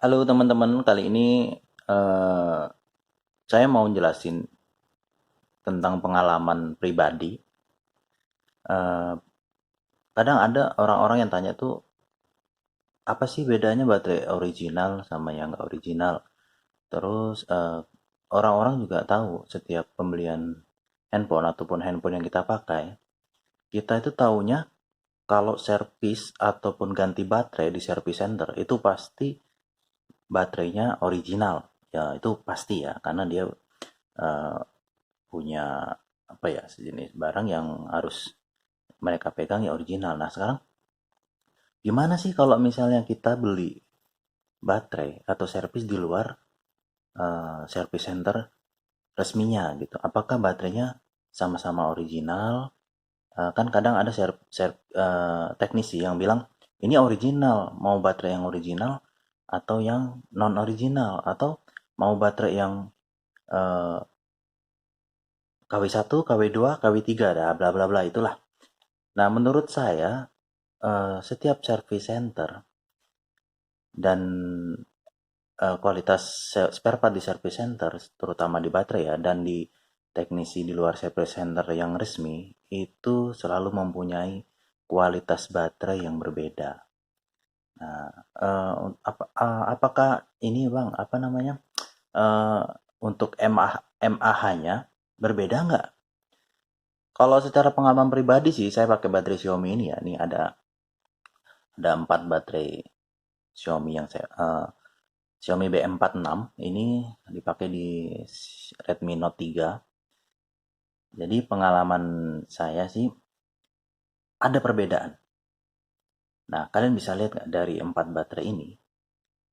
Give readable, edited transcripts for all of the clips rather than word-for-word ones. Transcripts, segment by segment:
Halo teman-teman, kali ini eh, saya mau jelasin tentang pengalaman pribadi. Eh, Kadang ada orang-orang yang tanya tuh, apa sih bedanya baterai original sama yang nggak original? Terus orang-orang juga tahu setiap pembelian handphone ataupun handphone yang kita pakai, kita itu taunya kalau servis ataupun ganti baterai di service center itu pasti baterainya original. Ya itu pasti ya, karena dia eh, punya apa ya, sejenis barang yang harus mereka pegang ya original. Nah sekarang gimana sih kalau misalnya kita beli baterai atau servis di luar service center resminya gitu? Apakah baterainya sama-sama original? Kan kadang ada teknisi yang bilang ini original, mau baterai yang original atau yang non original, atau mau baterai yang eh, KW1, KW2, KW3, dah bla bla bla itulah. Nah, menurut saya setiap service center dan kualitas spare part di service center, terutama di baterai ya, dan di teknisi di luar service center yang resmi, itu selalu mempunyai kualitas baterai yang berbeda. Nah, apakah ini bang, apa namanya, eh, untuk MAH-nya berbeda nggak? Kalau secara pengalaman pribadi sih, saya pakai baterai Xiaomi ini ya. Ini ada 4 baterai Xiaomi yang Xiaomi B46 ini dipakai di Redmi Note 3. Jadi pengalaman saya sih ada perbedaan. Nah, kalian bisa lihat nggak dari 4 baterai ini,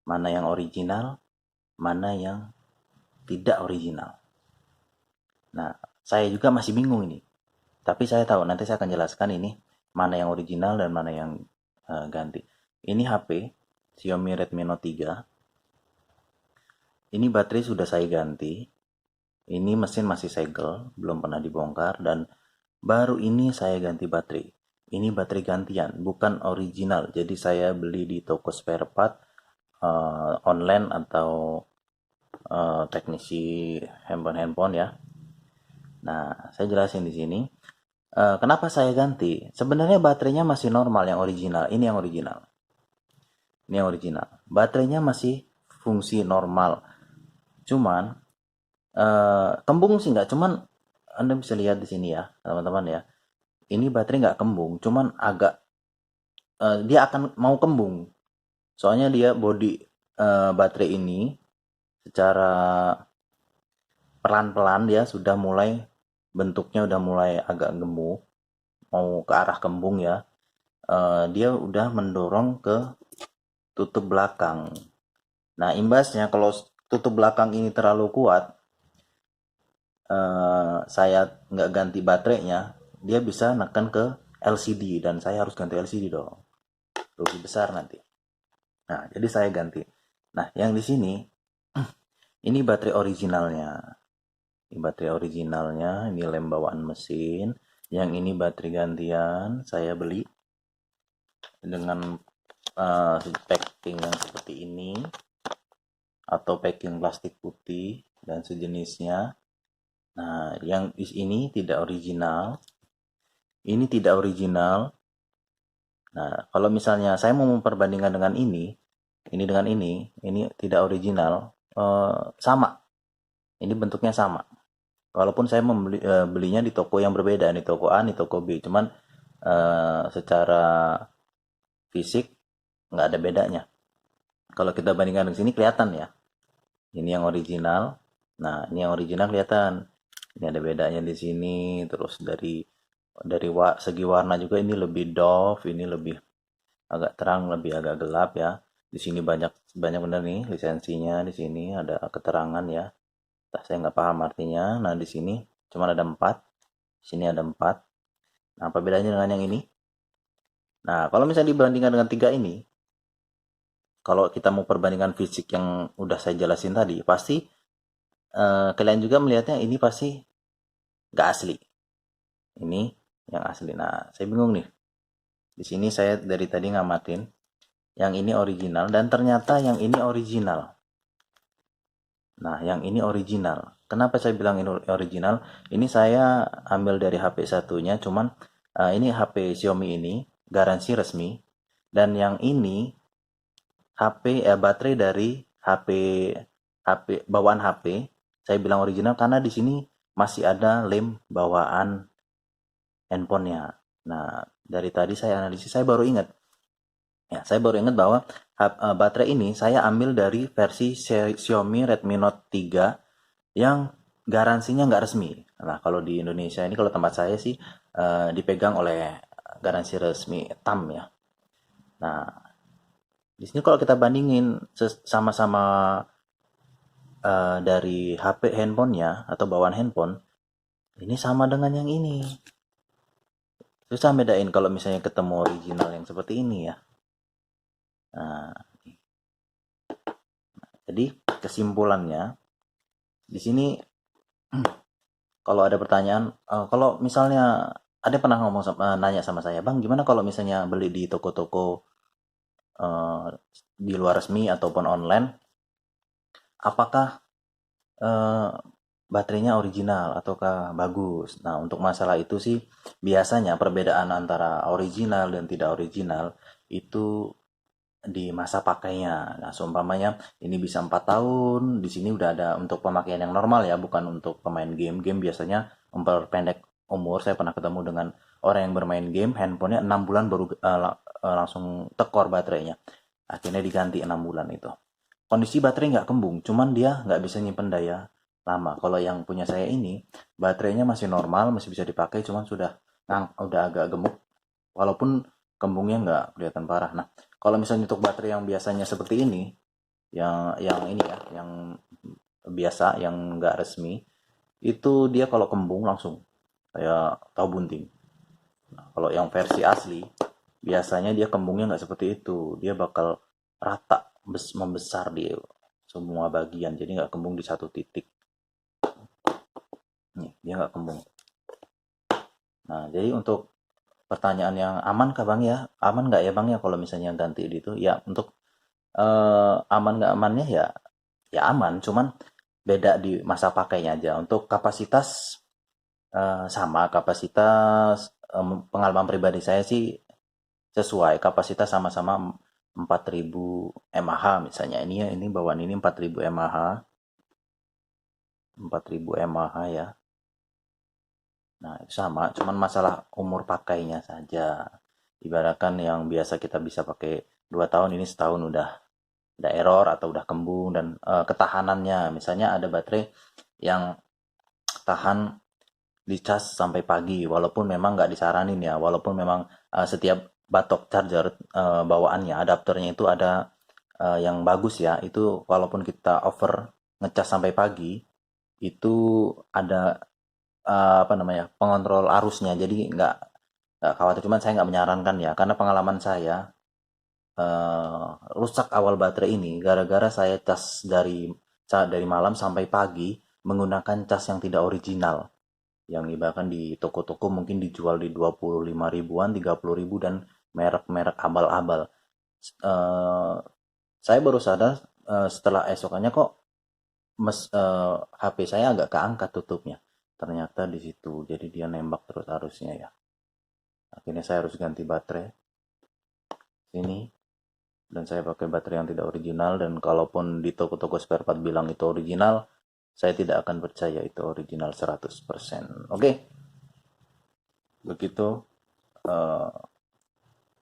mana yang original, mana yang tidak original. Nah, saya juga masih bingung ini. Tapi saya tahu nanti saya akan jelaskan ini mana yang original dan mana yang ganti. Ini HP Xiaomi Redmi Note 3. Ini baterai sudah saya ganti. Ini mesin masih segel, belum pernah dibongkar, dan baru ini saya ganti baterai. Ini baterai gantian, bukan original. Jadi saya beli di toko spare part online atau teknisi handphone ya. Nah, saya jelasin di sini. Kenapa saya ganti? Sebenarnya baterainya masih normal yang original. Ini yang original. Ini yang original. Baterainya masih fungsi normal. Cuman kembung sih nggak. Cuman Anda bisa lihat di sini ya, teman-teman ya. Ini baterai nggak kembung, cuman agak dia akan mau kembung. Soalnya dia body baterai ini secara pelan-pelan dia sudah mulai bentuknya udah mulai agak gemuk, mau ke arah kembung ya. Dia udah mendorong ke tutup belakang. Nah, imbasnya kalau tutup belakang ini terlalu kuat, saya nggak ganti baterainya, dia bisa neken ke LCD dan saya harus ganti LCD dong. Rugi besar nanti. Nah, jadi saya ganti. Nah, yang di sini ini baterai originalnya. Ini baterai originalnya, ini lem bawaan mesin. Yang ini baterai gantian, saya beli dengan packing yang seperti ini atau packing plastik putih dan sejenisnya. Nah, yang ini tidak original. Ini tidak original. Nah, kalau misalnya saya mau memperbandingkan dengan ini dengan ini tidak original, sama. Ini bentuknya sama. Walaupun saya belinya di toko yang berbeda, di toko A, di toko B, cuman secara fisik nggak ada bedanya. Kalau kita bandingkan di sini kelihatan ya. Ini yang original. Nah, ini yang original kelihatan. Ini ada bedanya di sini. Terus dari segi warna juga ini lebih doff, ini lebih agak terang, lebih agak gelap ya. Di sini banyak banyak benar nih lisensinya. Di sini ada keterangan ya. Saya nggak paham artinya. Nah, di sini cuma ada 4. Di sini ada 4. Nah, apa bedanya dengan yang ini? Nah, kalau misalnya dibandingkan dengan 3 ini, kalau kita mau perbandingan fisik yang udah saya jelasin tadi, pasti kalian juga melihatnya ini pasti nggak asli. Ini yang asli. Nah, saya bingung nih. Di sini saya dari tadi ngamatin. yang ini original, dan ternyata yang ini original. Nah, yang ini original. Kenapa saya bilang ini original? Ini saya ambil dari HP satunya, cuman ini HP Xiaomi ini garansi resmi, dan yang ini HP baterai dari HP bawaan HP. Saya bilang original karena di sini masih ada lem bawaan handphonenya. Nah, dari tadi saya analisis, saya baru ingat. Ya, saya baru ingat bahwa baterai ini saya ambil dari versi Xiaomi Redmi Note 3 yang garansinya nggak resmi. Nah, kalau di Indonesia ini, kalau tempat saya sih dipegang oleh garansi resmi TAM ya. Nah, di sini kalau kita bandingin sama-sama dari HP handphonenya atau bawaan handphone, ini sama dengan yang ini. Susah bedain kalau misalnya ketemu original yang seperti ini ya. Nah, jadi kesimpulannya di sini kalau ada pertanyaan, kalau misalnya ada pernah nanya sama saya, Bang, gimana kalau misalnya beli di toko-toko di luar resmi ataupun online, apakah baterainya original ataukah bagus? Nah, untuk masalah itu sih biasanya perbedaan antara original dan tidak original itu di masa pakainya. Nah, seumpamanya ini bisa 4 tahun, di sini udah ada untuk pemakaian yang normal ya, bukan untuk pemain game. Game biasanya memperpendek umur. Saya pernah ketemu dengan orang yang bermain game, handphonenya 6 bulan baru langsung tekor baterainya. Akhirnya diganti 6 bulan itu. Kondisi baterai nggak kembung, cuman dia nggak bisa nyimpen daya lama. Kalau yang punya saya ini, baterainya masih normal, masih bisa dipakai, cuman udah agak gemuk, walaupun kembungnya nggak kelihatan parah. Nah, kalau misalnya untuk baterai yang biasanya seperti ini, yang ini ya, yang biasa, yang nggak resmi, itu dia kalau kembung langsung kayak tahu bunting. Nah, kalau yang versi asli, biasanya dia kembungnya nggak seperti itu. Dia bakal rata, membesar di semua bagian. Jadi nggak kembung di satu titik. Nih, dia nggak kembung. Nah, jadi untuk pertanyaan yang aman kah Bang ya? Aman nggak ya Bang ya kalau misalnya ganti itu? Ya, untuk aman nggak amannya ya, ya aman. Cuman beda di masa pakainya aja. Untuk kapasitas sama kapasitas, pengalaman pribadi saya sih sesuai kapasitas sama-sama 4000 mAh misalnya. Ini bawaan ini 4000 mAh. 4000 mAh ya. Nah, itu sama, cuman masalah umur pakainya saja. Ibaratkan yang biasa kita bisa pakai 2 tahun, ini setahun udah error atau udah kembung, dan ketahanannya, misalnya ada baterai yang tahan dicas sampai pagi, walaupun memang nggak disaranin ya, walaupun memang setiap batok charger bawaannya, adapternya itu ada yang bagus ya, itu walaupun kita over ngecas sampai pagi, itu ada apa namanya, pengontrol arusnya, jadi nggak khawatir. Cuman saya nggak menyarankan ya, karena pengalaman saya rusak awal baterai ini gara-gara saya cas dari malam sampai pagi menggunakan cas yang tidak original, yang bahkan di toko-toko mungkin dijual di 25 ribuan, 30 ribu, dan merek-merek abal-abal. Eh, saya baru sadar setelah esokannya kok HP saya agak keangkat tutupnya. Ternyata di situ, jadi dia nembak terus arusnya ya. Akhirnya saya harus ganti baterai ini, dan saya pakai baterai yang tidak original, dan kalaupun di toko-toko spare part bilang itu original, saya tidak akan percaya itu original 100%. Oke, begitu eh,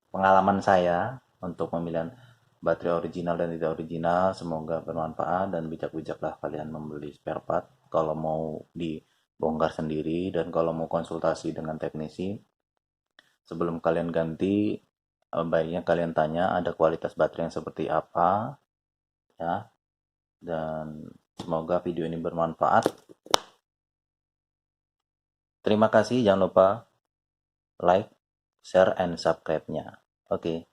pengalaman saya untuk pemilihan baterai original dan tidak original. Semoga bermanfaat, dan bijak-bijaklah kalian membeli spare part kalau mau dibongkar sendiri, dan kalau mau konsultasi dengan teknisi sebelum kalian ganti, baiknya kalian tanya ada kualitas baterai yang seperti apa ya. Dan semoga video ini bermanfaat. Terima kasih, jangan lupa like, share, and subscribe-nya. Oke.